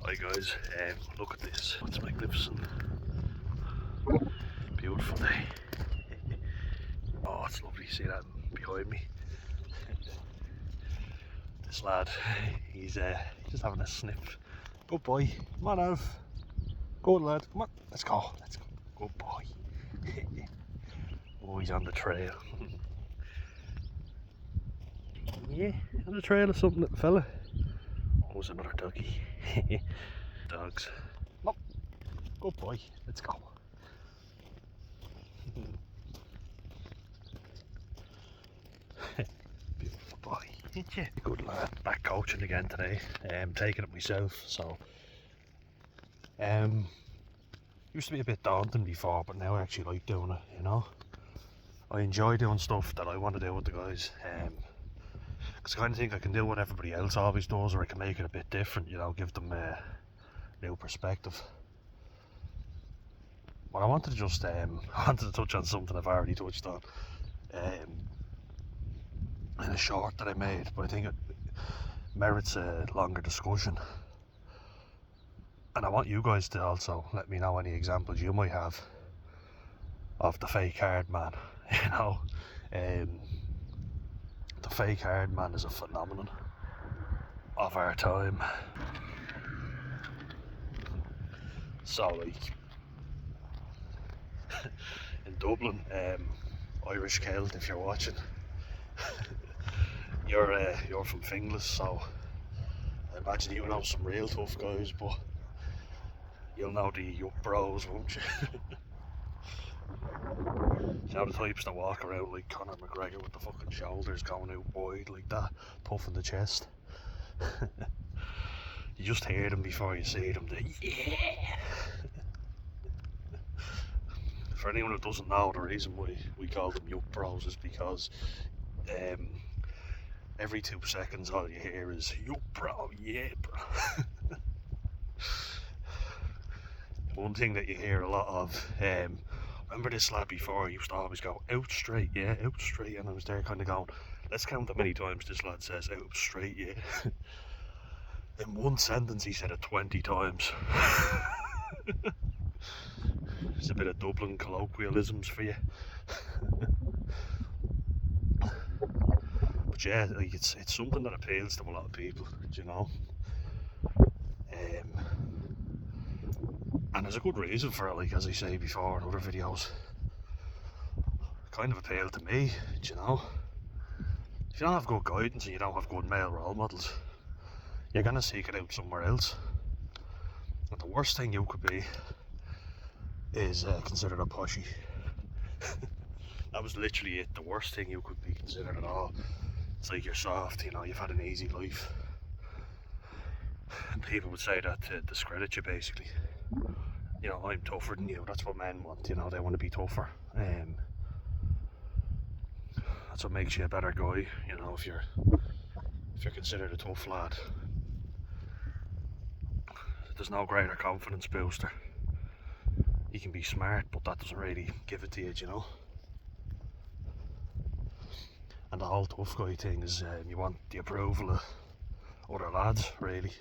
Hi guys, look at this. It's magnificent. Beautiful day. Oh, it's lovely to see that behind me. This lad, he's just having a sniff. Good boy. Come on, Alf. Good lad. Come on. Let's go. Let's go. Good boy. Oh, he's on the trail. Yeah, on the trail of something, little fella. Oh, there's another doggy. Dogs. No. Good boy. Let's go. Beautiful boy. Ain't you? Good lad. Back coaching again today. Taking it myself. So, used to be a bit daunting before, but now I actually like doing it. You know, I enjoy doing stuff that I want to do with the guys. Because I kind of think I can do what everybody else always does, or I can make it a bit different. You know, give them a new perspective. But I wanted to just I wanted to touch on something I've already touched on in a short that I made, but I think it merits a longer discussion. And I want you guys to also let me know any examples you might have of the fake hard man. You know, the fake hard man is a phenomenon of our time. So, like, in Dublin, Irish Celt, if you're watching, you're from Finglas, so I imagine you know some real tough guys, but you'll know the yuck bros, won't you? You know the types that walk around like Conor McGregor with the fucking shoulders going out wide like that, puffing the chest. You just hear them before you see them. Yeah. For anyone who doesn't know, the reason why we call them yuck bros is because every 2 seconds all you hear is yuck bro, yeah bro. One thing that you hear a lot of, remember this lad before, he used to always go out straight, yeah, out straight, and I was there kind of going, let's count how many times this lad says out straight, yeah. In one sentence he said it 20 times. There's a bit of Dublin colloquialisms for you. But yeah, like it's something that appeals to a lot of people, you know. And there's a good reason for it, like as I say before in other videos. Kind of appealed to me, you know. If you don't have good guidance and you don't have good male role models, you're gonna seek it out somewhere else. And the worst thing you could be is considered a pushy. That was literally it. The worst thing you could be considered at all. It's like you're soft, you know, you've had an easy life. And people would say that to discredit you, basically. You know, I'm tougher than you. That's what men want, you know, they want to be tougher. That's what makes you a better guy, you know, if you're considered a tough lad. There's no greater confidence booster. You can be smart, but that doesn't really give it to you, you know. And the whole tough guy thing is you want the approval of other lads, really.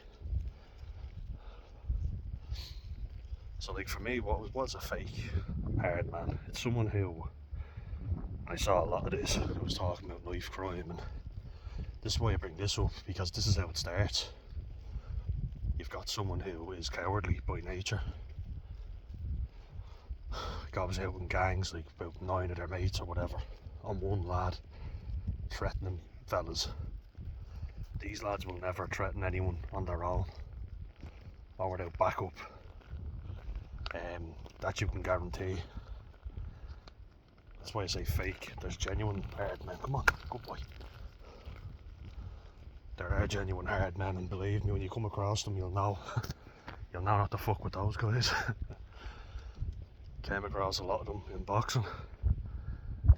So, like, for me, what's a fake hard man? It's someone who, I saw a lot of this, I was talking about knife crime, and this is why I bring this up, because this is how it starts. You've got someone who is cowardly by nature, goes out in gangs, like about 9 of their mates or whatever, on one lad, threatening fellas. These lads will never threaten anyone on their own or without backup. That you can guarantee. That's why I say fake. There's genuine hard men. Come on, good boy. There are genuine hard men, and believe me, when you come across them, you'll know. You'll know not to fuck with those guys. Came across a lot of them in boxing,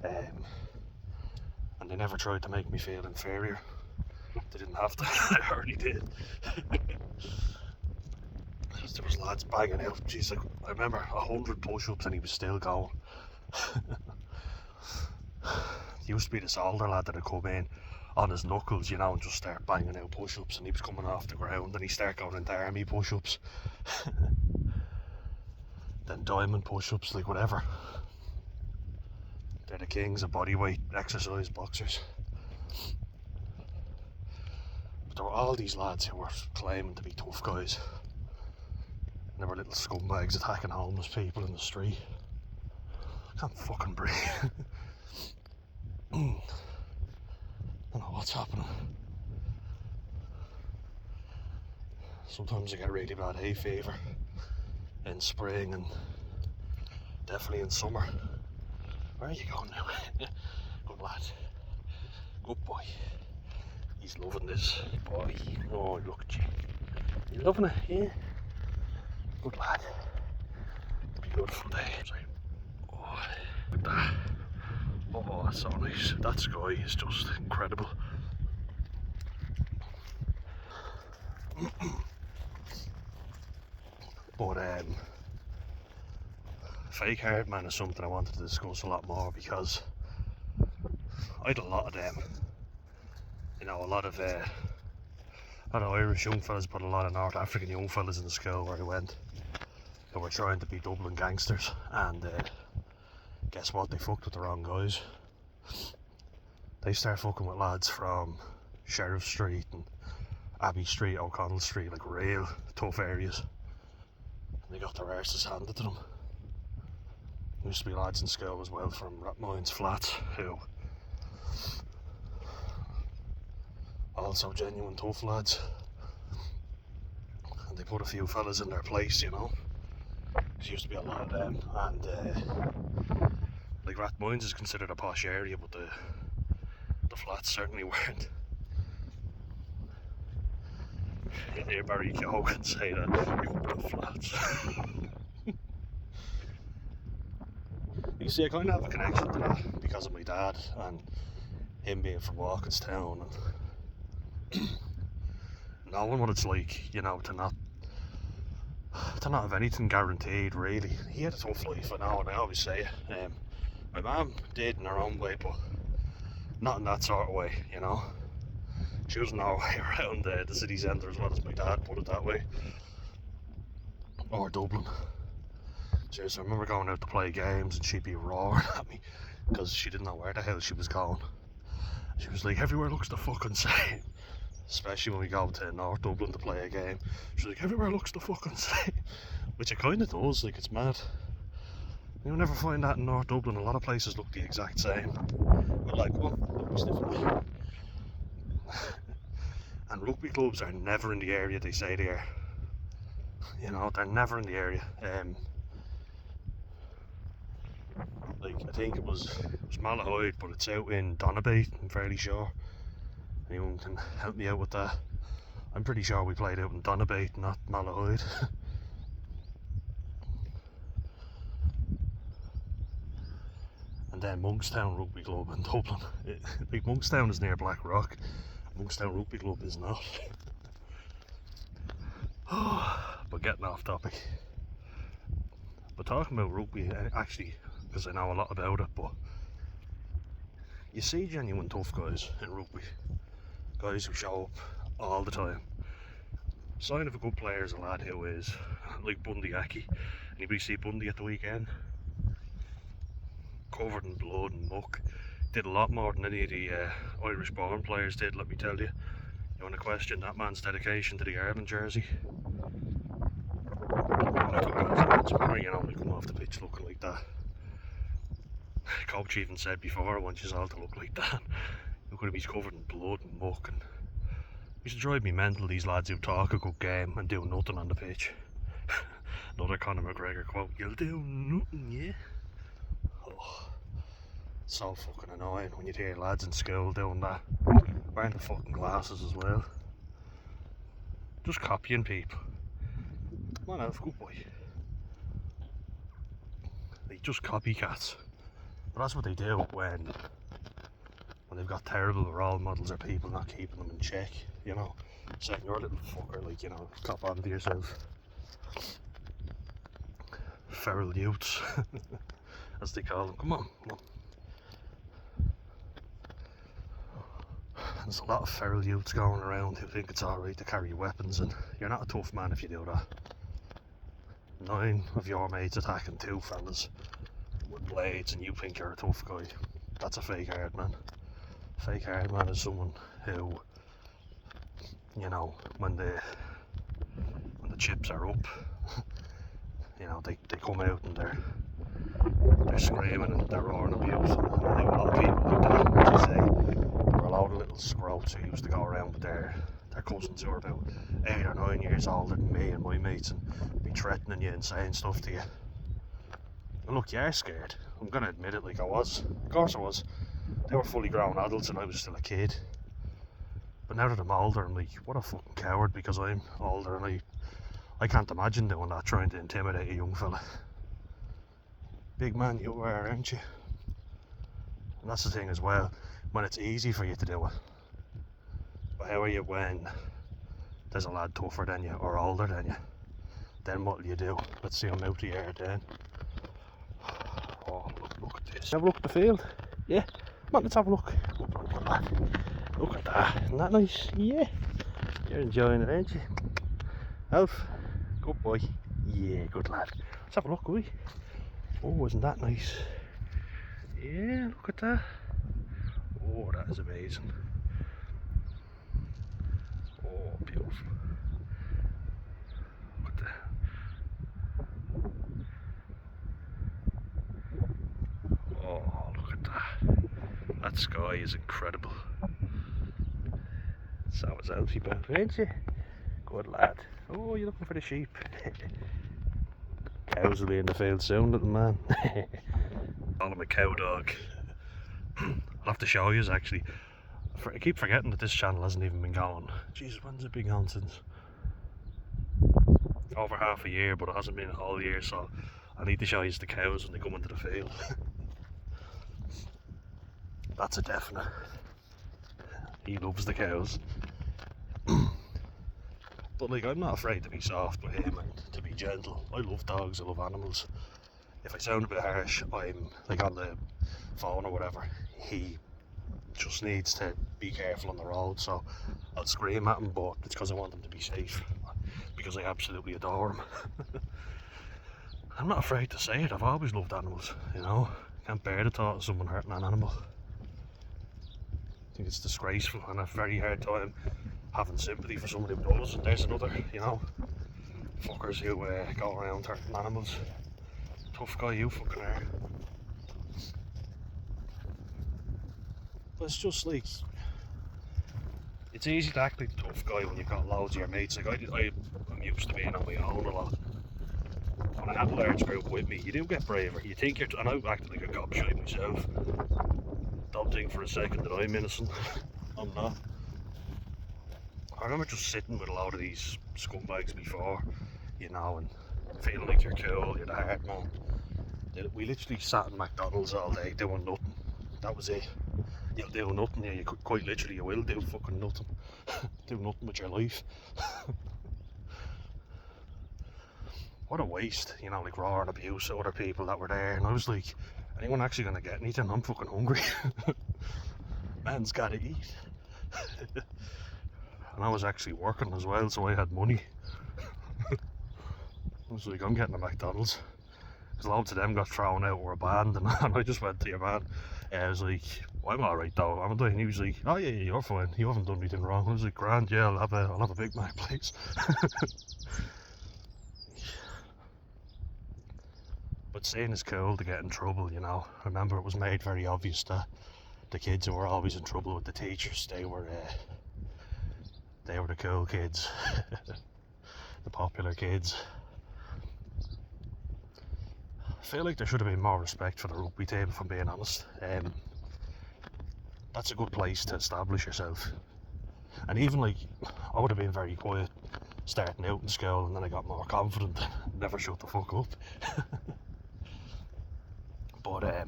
and they never tried to make me feel inferior. They didn't have to. They already did. There was lads banging out. Jeez, like, I remember 100 push-ups and he was still going. There used to be this older lad that had come in. on his knuckles, you know, and just start banging out push-ups, and he was coming off the ground, and he started going into army push-ups, then diamond push-ups, like whatever. They're the kings of bodyweight exercise boxers. But there were all these lads who were claiming to be tough guys. And there were little scumbags attacking homeless people in the street. I can't fucking breathe. I don't know what's happening. Sometimes I get really bad hay fever in spring and definitely in summer. Where are you going now? Good lad. Good boy. He's loving this boy. Oh, look at you. You loving it? Yeah. Good lad. It'll be a beautiful day. Oh, look at that. Oh, that's so nice. That sky is just incredible. But fake hardman is something I wanted to discuss a lot more, because I had a lot of them. You know, a lot of Irish young fellas, but a lot of North African young fellas in the school where I went, who were trying to be Dublin gangsters, and guess what? They fucked with the wrong guys. They start fucking with lads from Sheriff Street and Abbey Street, O'Connell Street, like real tough areas. And they got their arses handed to them. There used to be lads in school as well from Rathmines Flats who also genuine tough lads. And they put a few fellas in their place, you know. There used to be a lot of them, and like Rathmines is considered a posh area, but the flats certainly weren't. You hear Barry Keoghan say that, you up the flats. You see, I kind of have a connection to that because of my dad and him being from Walkinstown and knowing what it's like, you know, to not have anything guaranteed, really. He had a tough life, I know, and I always say it. My mum did in her own way, but not in that sort of way, you know. She was no way around the city centre as well as my dad, put it that way. Or Dublin. Seriously, I remember going out to play games and she'd be roaring at me because she didn't know where the hell she was going. She was like, everywhere looks the fucking same. Especially when we go to North Dublin to play a game. She was like, everywhere looks the fucking same. Which it kind of does, like, it's mad. You'll never find that in North Dublin. A lot of places look the exact same. But like, well, rugby's different. And rugby clubs are never in the area they say they are. You know, they're never in the area. Like, I think it was Malahide, but it's out in Donabate, I'm fairly sure. Anyone can help me out with that? I'm pretty sure we played out in Donabate, not Malahide. And then Monkstown Rugby Club in Dublin. Like, Monkstown is near Blackrock. Monkstown Rugby Club is not. But getting off topic. But talking about rugby, actually, because I know a lot about it, but you see genuine tough guys in rugby. Guys who show up all the time. Sign of a good player is a lad who is like Bundy Aki. Anybody see Bundy at the weekend? Covered in blood and muck. Did a lot more than any of the Irish born players did, let me tell you. You want to question that man's dedication to the Ireland jersey? You know, they come off the pitch looking like that. Coach even said before, I want you all to look like that. You're going to be covered in blood and muck, and it used to drive me mental, these lads who talk a good game and do nothing on the pitch. Another Conor McGregor quote, you'll do nothing, yeah? Oh, so fucking annoying when you hear lads in school doing that, wearing the fucking glasses as well. Just copying people. Come on, Elf, good boy. They just copycats. But that's what they do when they've got terrible role models or people not keeping them in check, you know. Saying you're a little fucker, like, you know, cop on to yourself. Feral youths, as they call them. Come on, come on. There's a lot of feral youths going around who think it's alright to carry weapons, and you're not a tough man if you do that. 9 of your mates attacking 2 fellas with blades and you think you're a tough guy. That's a fake hardman. Fake hardman is someone who, you know, when the chips are up, you know, they come out and they're screaming and they're roaring abuse, and I know a lot of people like that, as you say. There were a lot of little scroats who used to go around with their cousins who were about 8 or 9 years older than me and my mates and be threatening you and saying stuff to you. And look, you are scared. I'm gonna admit it, like I was. Of course I was. They were fully grown adults and I was still a kid. But now that I'm older, I'm like, what a fucking coward, because I'm older and I can't imagine doing that, trying to intimidate a young fella. Big man you are, aren't you? And that's the thing as well, when it's easy for you to do it. But how are you when there's a lad tougher than you or older than you? Then what'll you do? Let's see how out of the air then. Oh, look at this. Have a look at the field? Yeah? Come on, let's have a look. Look at that. Isn't that nice? Yeah. You're enjoying it, aren't you? Alf, good boy. Yeah, good lad. Let's have a look, will we? Oh, isn't that nice? Yeah, look at that. Oh, that is amazing. Oh, beautiful. Look at that. Oh, look at that. That sky is incredible. So is Alfie back, ain't you? Good lad. Oh, you're looking for the sheep. Cows will be in the field soon, little man. Call him a cow dog. I'll have to show you actually. I keep forgetting that this channel hasn't even been going. Jesus, when's it been going since? Over half a year, but it hasn't been a whole year, so I need to show you the cows when they come into the field. That's a definite. He loves the cows. But like, I'm not afraid to be soft with him and to be gentle. I love dogs, I love animals. If I sound a bit harsh, I'm like on the phone or whatever, he just needs to be careful on the road, so I'll scream at him, but it's because I want him to be safe, because I absolutely adore him. I'm not afraid to say it, I've always loved animals, you know. Can't bear the thought of someone hurting an animal. I think it's disgraceful and a very hard time having sympathy for someone who does, and there's another, you know, fuckers who go around hurting animals. Tough guy you fucking are. But it's just like, it's easy to act like a tough guy when you've got loads of your mates. Like I'm used to being on my own a lot. When I have a large group with me, you do get braver. You think you're, and I've acted like a gobshite myself. Don't think for a second that I'm innocent. I'm not. I remember just sitting with a lot of these scumbags before, you know, and feeling like you're cool, you're the hard man. We literally sat in McDonald's all day doing nothing. That was it. You'll do nothing, yeah, you could, quite literally you will do fucking nothing. Do nothing with your life. What a waste, you know, like roaring abuse at other people that were there, and I was like, anyone actually gonna get anything? I'm fucking hungry. Man's gotta eat. And I was actually working as well, so I had money. I was like, I'm getting a McDonald's. Because loads of them got thrown out or abandoned, and I just went to your man. I was like, well, I'm alright though, haven't I? And he was like, oh yeah, you're fine, you haven't done anything wrong. I was like, grand, yeah, I'll have a Big Mac, please. But saying it's cool to get in trouble, you know. Remember, it was made very obvious that the kids who were always in trouble with the teachers, they were the cool kids. The popular kids. I feel like there should have been more respect for the rugby team, if I'm being honest. That's a good place to establish yourself. And even like, I would have been very quiet starting out in school, and then I got more confident. Never shut the fuck up. But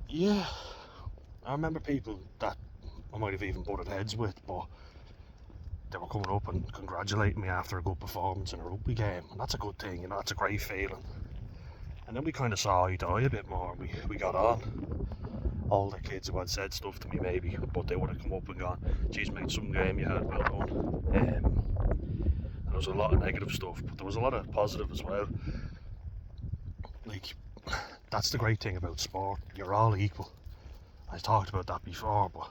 yeah, I remember people that I might have even butted heads with, but they were coming up and congratulating me after a good performance in a rugby game, and that's a good thing, you know, that's a great feeling. And then we kind of saw eye to eye a bit more, and we got on. older kids who had said stuff to me maybe, but they would have come up and gone, geez mate, some game you had, well done. There was a lot of negative stuff, but there was a lot of positive as well. Like, that's the great thing about sport, you're all equal. I talked about that before, but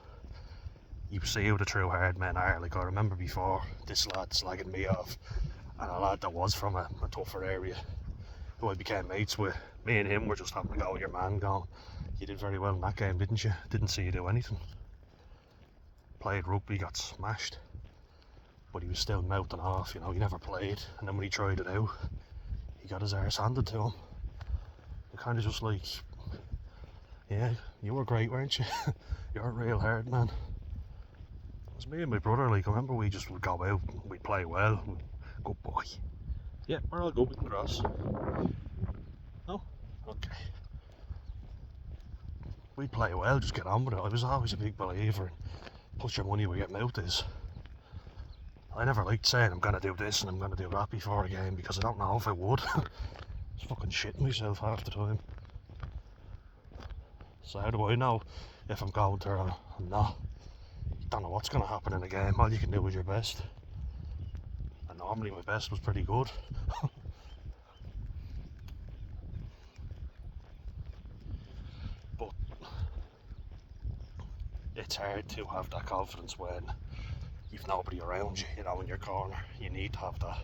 you see who the true hard men are. Like, I remember before, this lad slagging me off, and a lad that was from a tougher area, who I became mates with. Me and him were just having a go at your man, going, you did very well in that game, didn't you? Didn't see you do anything. Played rugby, got smashed, but he was still mouthing off, you know, he never played. And then when he tried it out, he got his arse handed to him. And kind of just like, yeah, you were great, weren't you? You're a real hard man. It was me and my brother, like, I remember we just would go out, we'd play well, good boy. Yeah, we're all good, we can cross. No? Okay. We'd play well, just get on with it. I was always a big believer in put your money where your mouth is. I never liked saying I'm going to do this and I'm going to do that before a game, because I don't know if I would. I was fucking shitting myself half the time. So how do I know if I'm going to or I'm not? You don't know what's going to happen in a game. All you can do is your best. And normally my best was pretty good. But it's hard to have that confidence when you've nobody around you, you know, in your corner. You need to have that.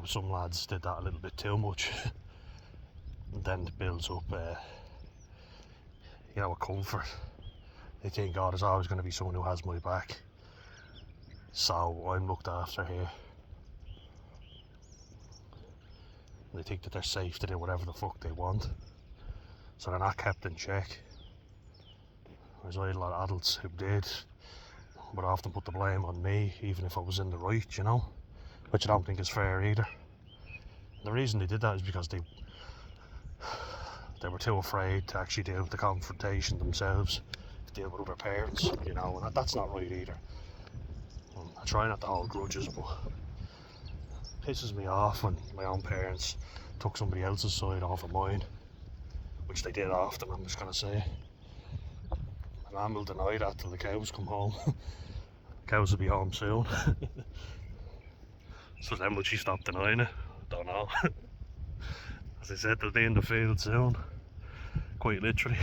Some lads did that a little bit too much. And then it builds up, you know, a comfort. They think, God, there's always going to be someone who has my back, so I'm looked after here. And they think that they're safe to do whatever the fuck they want, so they're not kept in check. Whereas I had a lot of adults who did, but often put the blame on me, even if I was in the right, you know, which I don't think is fair either. And the reason they did that is because they were too afraid to actually deal with the confrontation themselves, to deal with other parents, you know, and that's not right either. I try not to hold grudges, but it pisses me off when my own parents took somebody else's side over mine, which they did often, I'm just going to say. My mum will deny that till the cows come home. Cows will be home soon. So then will she stop denying it? Don't know. As I said, they'll be in the field soon. Quite literally.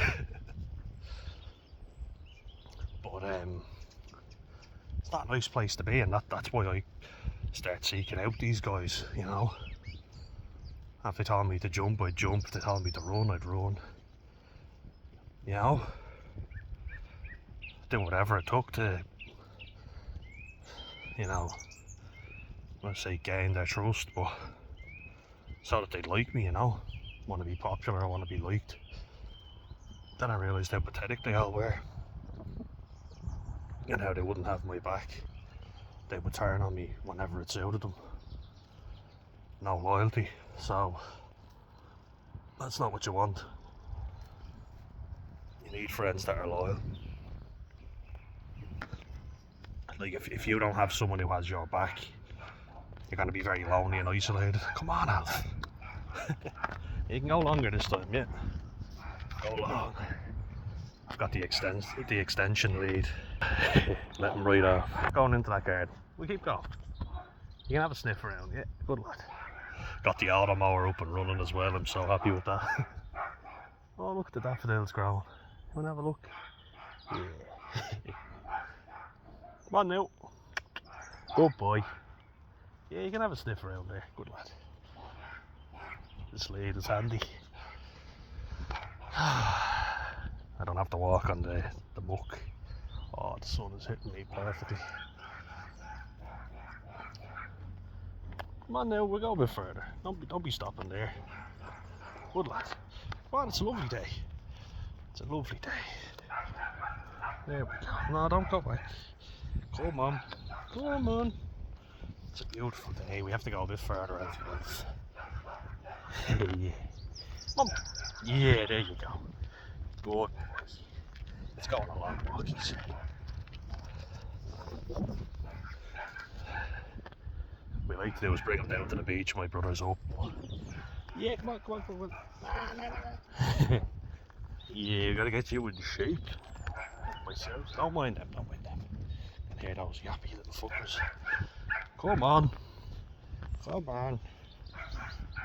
But it's not a nice place to be, and that's why I start seeking out these guys, you know. If they told me to jump, I'd jump. If they told me to run, I'd run. You know? Do whatever it took to, you know, let's say gain their trust, but so that they'd like me, you know. Want to be popular, want to be liked. Then I realised how pathetic they all were, and how they wouldn't have my back. They would turn on me whenever it suited them. No loyalty, so that's not what you want. You need friends that are loyal. Like, if you don't have someone who has your back, you're going to be very lonely and isolated. Come on, Alf. You can go longer this time, yeah. Go long. I've got the extension lead. Let him right off. Going into that garden. We keep going. You can have a sniff around, yeah. Good lad. Got the auto mower up and running as well. I'm so happy with that. Oh, look at the daffodils growing. You want to have a look? Yeah. Come on now. Good boy. Yeah, you can have a sniff around there. Good lad. This lead is handy. I don't have to walk on the muck. Oh, the sun is hitting me perfectly. Come on now, we'll go a bit further. Don't be stopping there. Good lad. Come on, it's a lovely day. It's a lovely day. There we go. No, don't go back. Come on. Come on. It's a beautiful day. We have to go a bit further afterwards. Yeah. Come on. Yeah, there you go. Good boy. It's going a long walkies. What we like to do is bring them down to the beach. My brother's up. Yeah, come on. Yeah, you gotta get you in shape. Myself. Don't mind them, don't mind them. And hear those yappy little fuckers. Come on. Come on.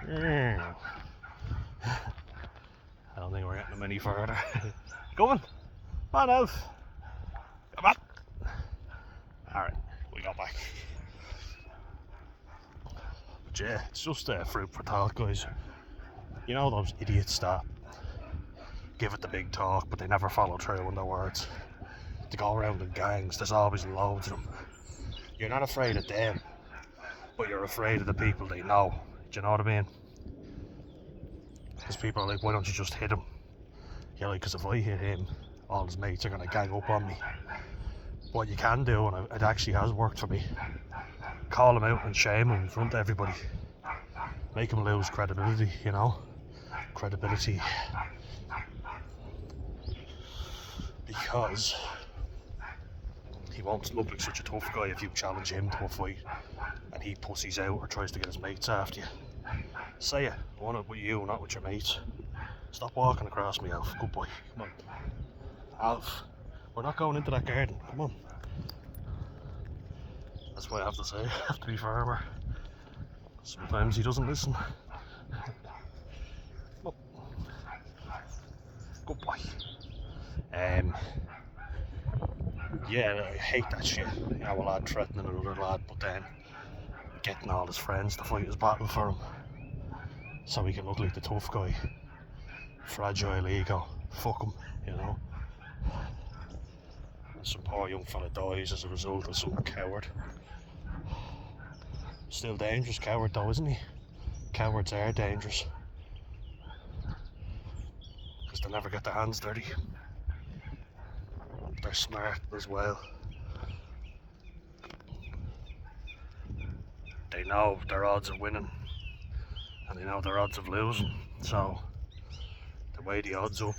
Yeah. I don't think we're getting them any further. Go on. Come on, Elf. Come on. Alright, we got back. But yeah, it's just fruit for thought, guys. You know those idiots that give it the big talk, but they never follow through on their words. They go around in gangs, there's always loads of them. You're not afraid of them, but you're afraid of the people they know. Do you know what I mean? Because people are like, why don't you just hit him? You're like, because if I hit him, all his mates are going to gang up on me. What you can do, and it actually has worked for me, call him out and shame him in front of everybody. Make him lose credibility, you know? Credibility. Because he won't look like such a tough guy if you challenge him to a fight and he pussies out or tries to get his mates after you. Say it. I want it with you, not with your mates. Stop walking across me, Alf. Good boy. Come on. Alf, we're not going into that garden. Come on. That's why I have to say, I have to be firmer. Sometimes he doesn't listen. Come on. Good boy. Yeah, I hate that shit. You know, a lad threatening another lad, but then getting all his friends to fight his battle for him, so he can look like the tough guy. Fragile ego. Fuck him, you know. And some poor young fella dies as a result of some coward. Still dangerous coward though, isn't he? Cowards are dangerous. Because they never get their hands dirty. They're smart as well. They know their odds of winning and they know their odds of losing, so they weigh the odds up.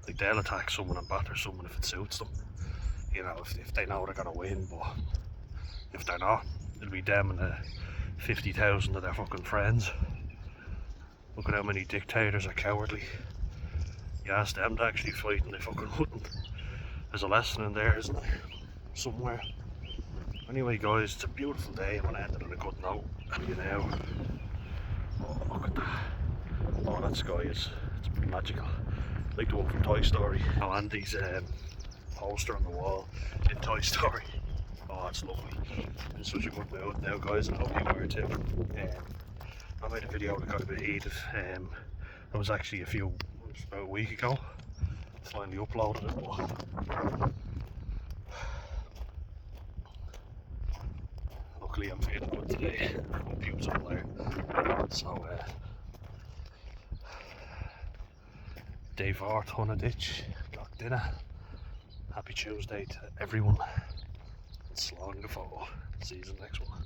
Like, they'll attack someone and batter someone if it suits them, you know, if they know they're gonna win. But if they're not, it'll be them and the 50,000 of their fucking friends. Look at how many dictators are cowardly. You ask them to actually fight and they fucking wouldn't. There's a lesson in there, isn't there? Somewhere. Anyway guys, it's a beautiful day. I'm gonna end it on a good note. You know. Oh, look at that. Oh, that sky it's magical. Like the one from Toy Story. Oh, Andy's poster on the wall in Toy Story. Oh, it's lovely. I'm in such a good mood now, guys, and I hope you are too. I made a video that got a bit heated. It was actually about a week ago. Finally uploaded it, but luckily I'm feeling good today. My computer's up there. So, day 4 on a ditch, got dinner. Happy Tuesday to everyone. Slán the photo. See you in the next one.